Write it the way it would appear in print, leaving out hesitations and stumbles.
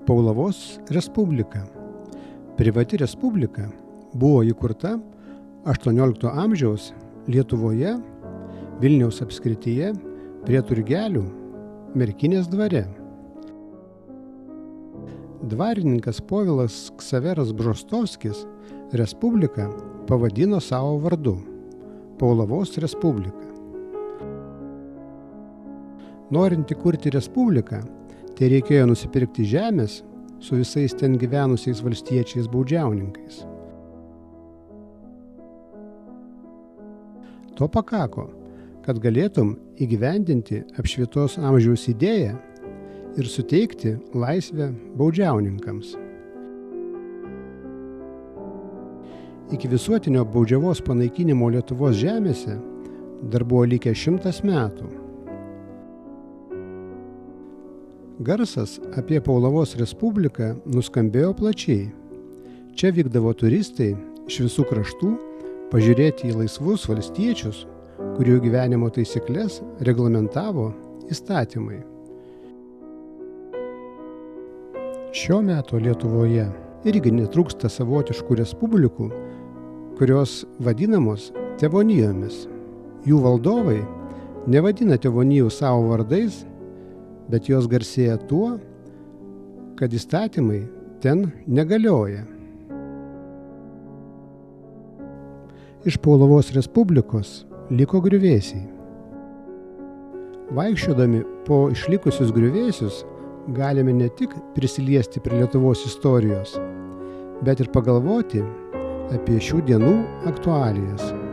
Paulavos Respublika. Privati respublika buvo įkurta 18 amžiaus Lietuvoje, Vilniaus apskrityje, prie Turgelių, Merkinės dvare. Dvarininkas Povilas Ksaveras Bžostovskis respubliką pavadino savo vardu – Paulavos Respublika. Norint įkurti respubliką, tai reikėjo nusipirkti žemės su visais ten gyvenusiais valstiečiais baudžiauninkais. To pakako, kad galėtum įgyvendinti apšvietos amžiaus idėją ir suteikti laisvę baudžiauninkams. Iki visuotinio baudžiavos panaikinimo Lietuvos žemėse dar buvo likę 100 metų. Garsas apie Paulavos Respubliką nuskambėjo plačiai. Čia vykdavo turistai iš visų kraštų pažiūrėti į laisvus valstiečius, kurių gyvenimo taisyklės reglamentavo įstatymai. Šio meto Lietuvoje irgi netrūksta savotiškų respublikų, kurios vadinamos tėvonijomis. Jų valdovai nevadina tėvonijų savo vardais, bet jos garsėja tuo, kad įstatymai ten negalioja. Iš Paulavos Respublikos liko griuvėsiai. Vaikščiodami po išlikusius griuvėsius galime ne tik prisiliesti prie Lietuvos istorijos, bet ir pagalvoti apie šių dienų aktualijas.